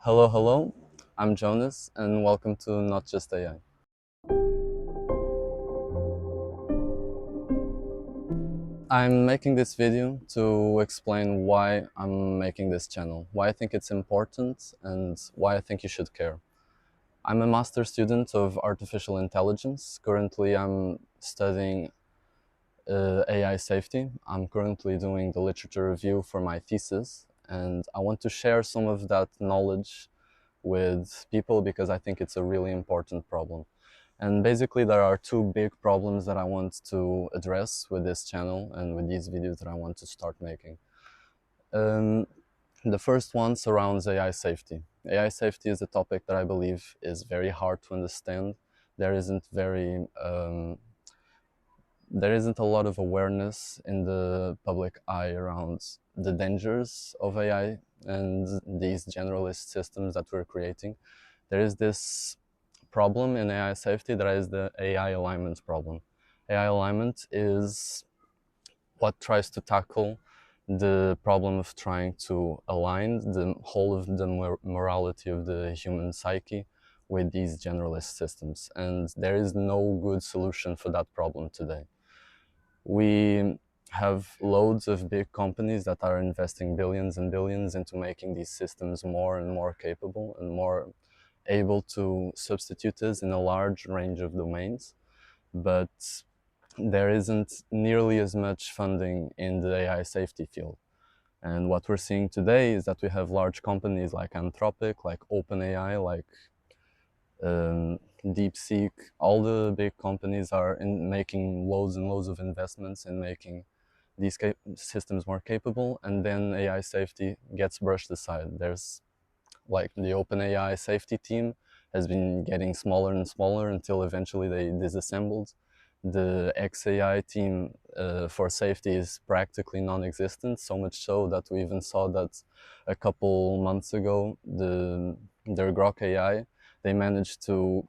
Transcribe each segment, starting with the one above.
Hello, hello. I'm Jonas, and welcome to Not Just AI. I'm making this video to explain why I'm making this channel, why I think it's important, and why I think you should care. I'm a master student of artificial intelligence. Currently, I'm studying AI safety. I'm currently doing the literature review for my thesis, and I want to share some of that knowledge with people because I think it's a really important problem. And basically there are two big problems that I want to address with this channel and with these videos that I want to start making. Um, the first one surrounds AI safety. AI safety is a topic that I believe is very hard to understand. There isn't very there isn't a lot of awareness in the public eye around the dangers of AI and these generalist systems that we're creating. There is this problem in AI safety that is the AI alignment problem. AI alignment is what tries to tackle the problem of trying to align the whole of the morality of the human psyche with these generalist systems. And there is no good solution for that problem today. We have loads of big companies that are investing billions and billions into making these systems more and more capable and more able to substitute us in a large range of domains, but there isn't nearly as much funding in the AI safety field. And what we're seeing today is that we have large companies like Anthropic, like OpenAI, like DeepSeek. All the big companies are making loads and loads of investments in making these systems more capable, and then AI safety gets brushed aside. There's like the OpenAI safety team has been getting smaller and smaller until eventually they disassembled. The XAI team for safety is practically non-existent, so much so that we even saw that a couple months ago, their Grok AI, they managed to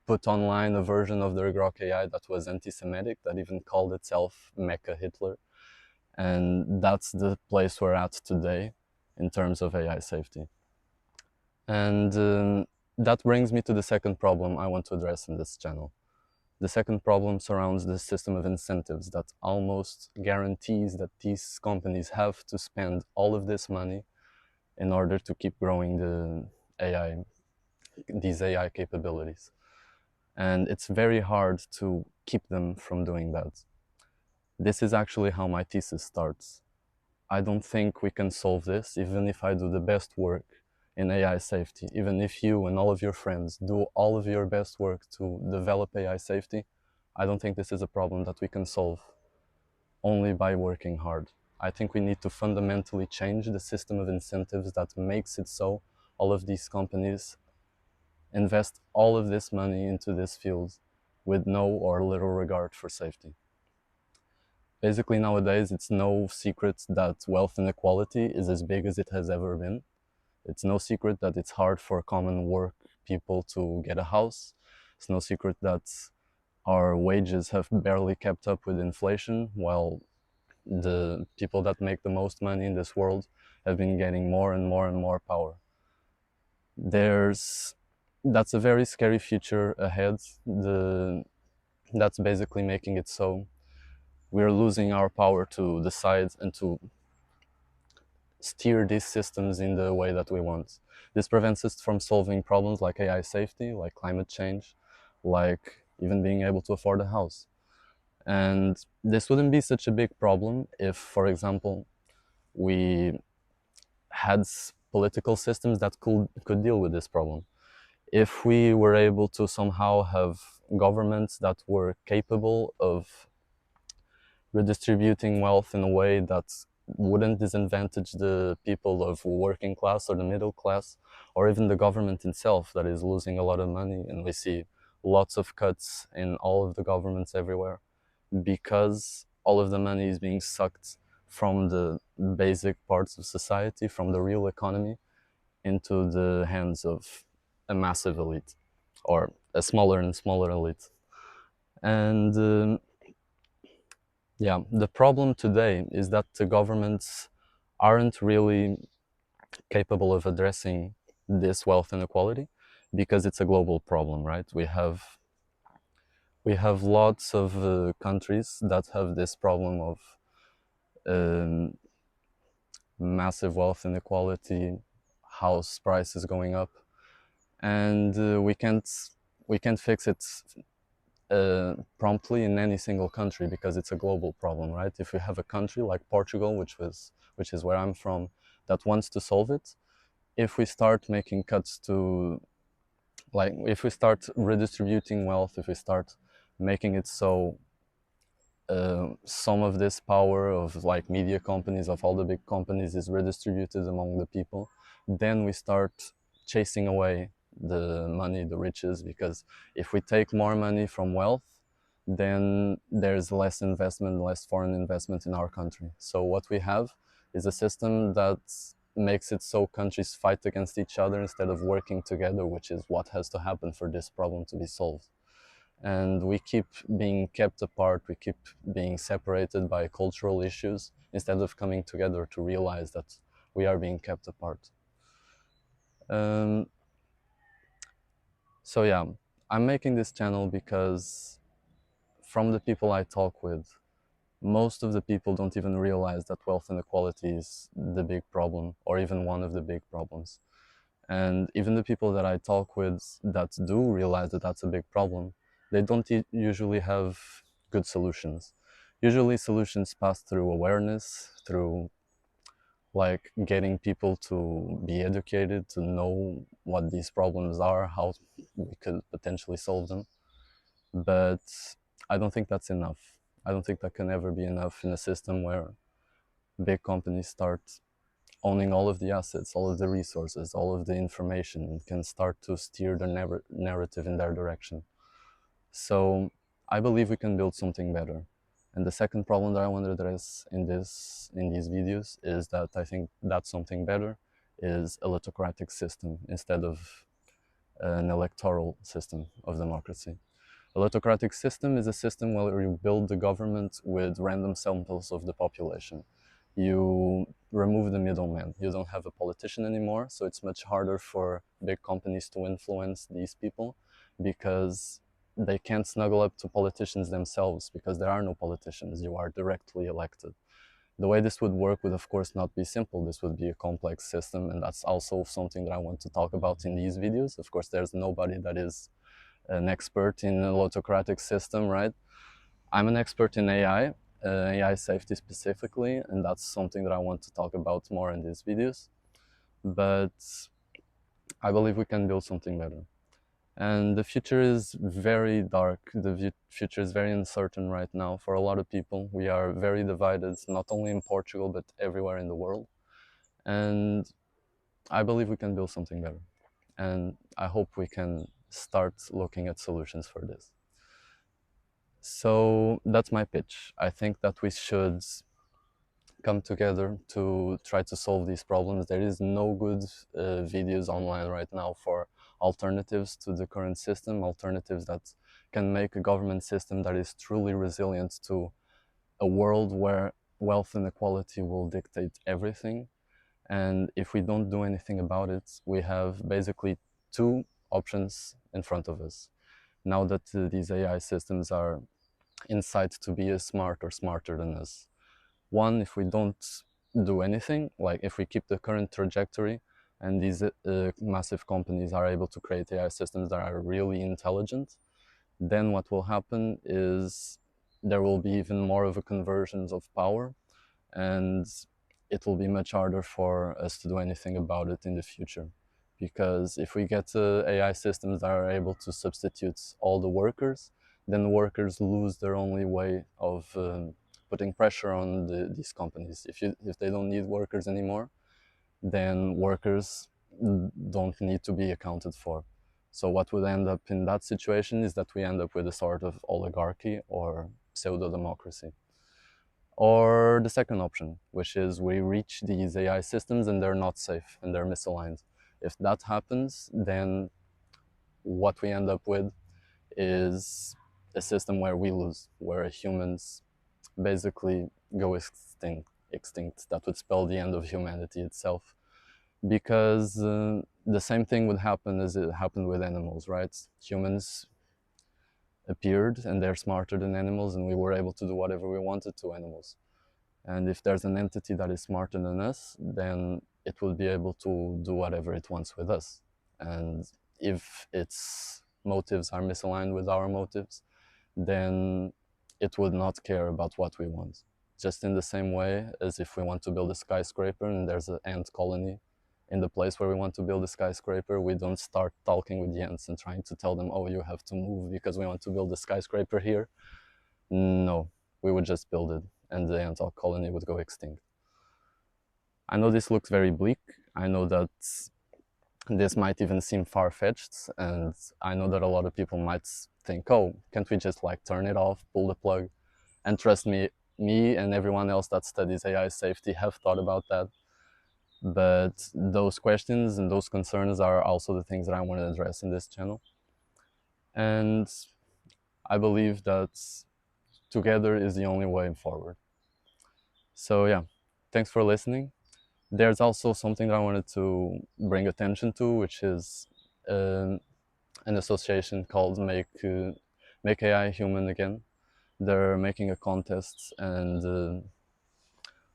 put online a version of their Grok AI that was anti-Semitic, that even called itself Mecha Hitler. And that's the place we're at today in terms of AI safety. And that brings me to the second problem I want to address in this channel. The second problem surrounds the system of incentives that almost guarantees that these companies have to spend all of this money in order to keep growing these AI capabilities. And it's very hard to keep them from doing that. This is actually how my thesis starts. I don't think we can solve this, even if I do the best work in AI safety. Even if you and all of your friends do all of your best work to develop AI safety, I don't think this is a problem that we can solve only by working hard. I think we need to fundamentally change the system of incentives that makes it so all of these companies invest all of this money into this field with no or little regard for safety. Basically, nowadays, it's no secret that wealth inequality is as big as it has ever been. It's no secret that it's hard for common work people to get a house. It's no secret that our wages have barely kept up with inflation, while the people that make the most money in this world have been getting more and more and more power. That's a very scary future ahead. That's basically making it so we're losing our power to decide and to steer these systems in the way that we want. This prevents us from solving problems like AI safety, like climate change, like even being able to afford a house. And this wouldn't be such a big problem if, for example, we had political systems that could deal with this problem. If we were able to somehow have governments that were capable of redistributing wealth in a way that wouldn't disadvantage the people of working class or the middle class, or even the government itself that is losing a lot of money, and we see lots of cuts in all of the governments everywhere because all of the money is being sucked from the basic parts of society, from the real economy, into the hands of a massive elite or a smaller and smaller elite. And yeah, the problem today is that the governments aren't really capable of addressing this wealth inequality, because it's a global problem, right? We have lots of countries that have this problem of um, massive wealth inequality, house prices going up, and we can't fix it promptly in any single country because it's a global problem, right? If we have a country like Portugal, which is where I'm from, that wants to solve it, if we start making cuts to, like, if we start redistributing wealth, if we start making it so some of this power of like media companies, of all the big companies, is redistributed among the people, then we start chasing away the money, the riches, because if we take more money from wealth, then there's less investment, less foreign investment in our country. So what we have is a system that makes it so countries fight against each other instead of working together, which is what has to happen for this problem to be solved. And we keep being kept apart, we keep being separated by cultural issues instead of coming together to realize that we are being kept apart. Um, so yeah, I'm making this channel because from the people I talk with, most of the people don't even realize that wealth inequality is the big problem, or even one of the big problems. And even the people that I talk with that do realize that that's a big problem, they don't usually have good solutions. Usually solutions pass through awareness, through like getting people to be educated, to know what these problems are, how we could potentially solve them. But I don't think that's enough. I don't think that can ever be enough in a system where big companies start owning all of the assets, all of the resources, all of the information, and can start to steer the narrative in their direction. So I believe we can build something better. And the second problem that I want to address in these videos is that I think that something better is a Lottocratic system instead of an electoral system of democracy. A Lottocratic system is a system where you build the government with random samples of the population. You remove the middleman. You don't have a politician anymore, so it's much harder for big companies to influence these people because they can't snuggle up to politicians themselves because there are no politicians. You are directly elected. The way this would work would, of course, not be simple. This would be a complex system, and that's also something that I want to talk about in these videos. Of course, there's nobody that is an expert in a Lottocratic system, right? I'm an expert in AI, AI safety specifically, and that's something that I want to talk about more in these videos. But I believe we can build something better. And the future is very dark. The future is very uncertain right now for a lot of people. We are very divided, not only in Portugal, but everywhere in the world. And I believe we can build something better. And I hope we can start looking at solutions for this. So that's my pitch. I think that we should come together to try to solve these problems. There is no good videos online right now for alternatives to the current system, alternatives that can make a government system that is truly resilient to a world where wealth inequality will dictate everything. And if we don't do anything about it, we have basically two options in front of us. Now that these AI systems are in sight to be as smart or smarter than us. One, if we don't do anything, like if we keep the current trajectory and these massive companies are able to create AI systems that are really intelligent, then what will happen is there will be even more of a convergence of power, and it will be much harder for us to do anything about it in the future. Because if we get AI systems that are able to substitute all the workers, then workers lose their only way of putting pressure on these companies. If they don't need workers anymore, then workers don't need to be accounted for. So what would end up in that situation is that we end up with a sort of oligarchy or pseudo-democracy. Or the second option, which is we reach these AI systems and they're not safe and they're misaligned. If that happens, then what we end up with is a system where we lose, where humans basically go extinct. That would spell the end of humanity itself. Because the same thing would happen as it happened with animals, right? Humans appeared and they're smarter than animals, and we were able to do whatever we wanted to animals. And if there's an entity that is smarter than us, then it will be able to do whatever it wants with us. And if its motives are misaligned with our motives, then it would not care about what we want. Just in the same way as if we want to build a skyscraper and there's an ant colony in the place where we want to build a skyscraper, we don't start talking with the ants and trying to tell them, oh, you have to move because we want to build a skyscraper here. No, we would just build it and the ant colony would go extinct. I know this looks very bleak. I know that this might even seem far-fetched, and I know that a lot of people might think, oh, can't we just like turn it off, pull the plug? And trust me, me and everyone else that studies AI safety have thought about that. But those questions and those concerns are also the things that I want to address in this channel. And I believe that together is the only way forward. So yeah, thanks for listening. There's also something that I wanted to bring attention to, which is an association called Make AI Human Again. They're making a contest, and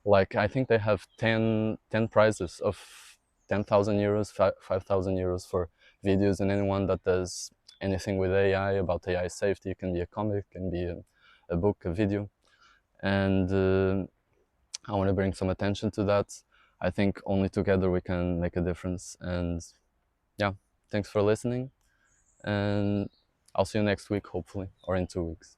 like I think they have 10 prizes of 10,000 euros, 5,000 euros for videos, and anyone that does anything with AI, about AI safety. It can be a comic, it can be a book, a video. And I want to bring some attention to that. I think only together we can make a difference. And yeah, thanks for listening. And I'll see you next week, hopefully, or in 2 weeks.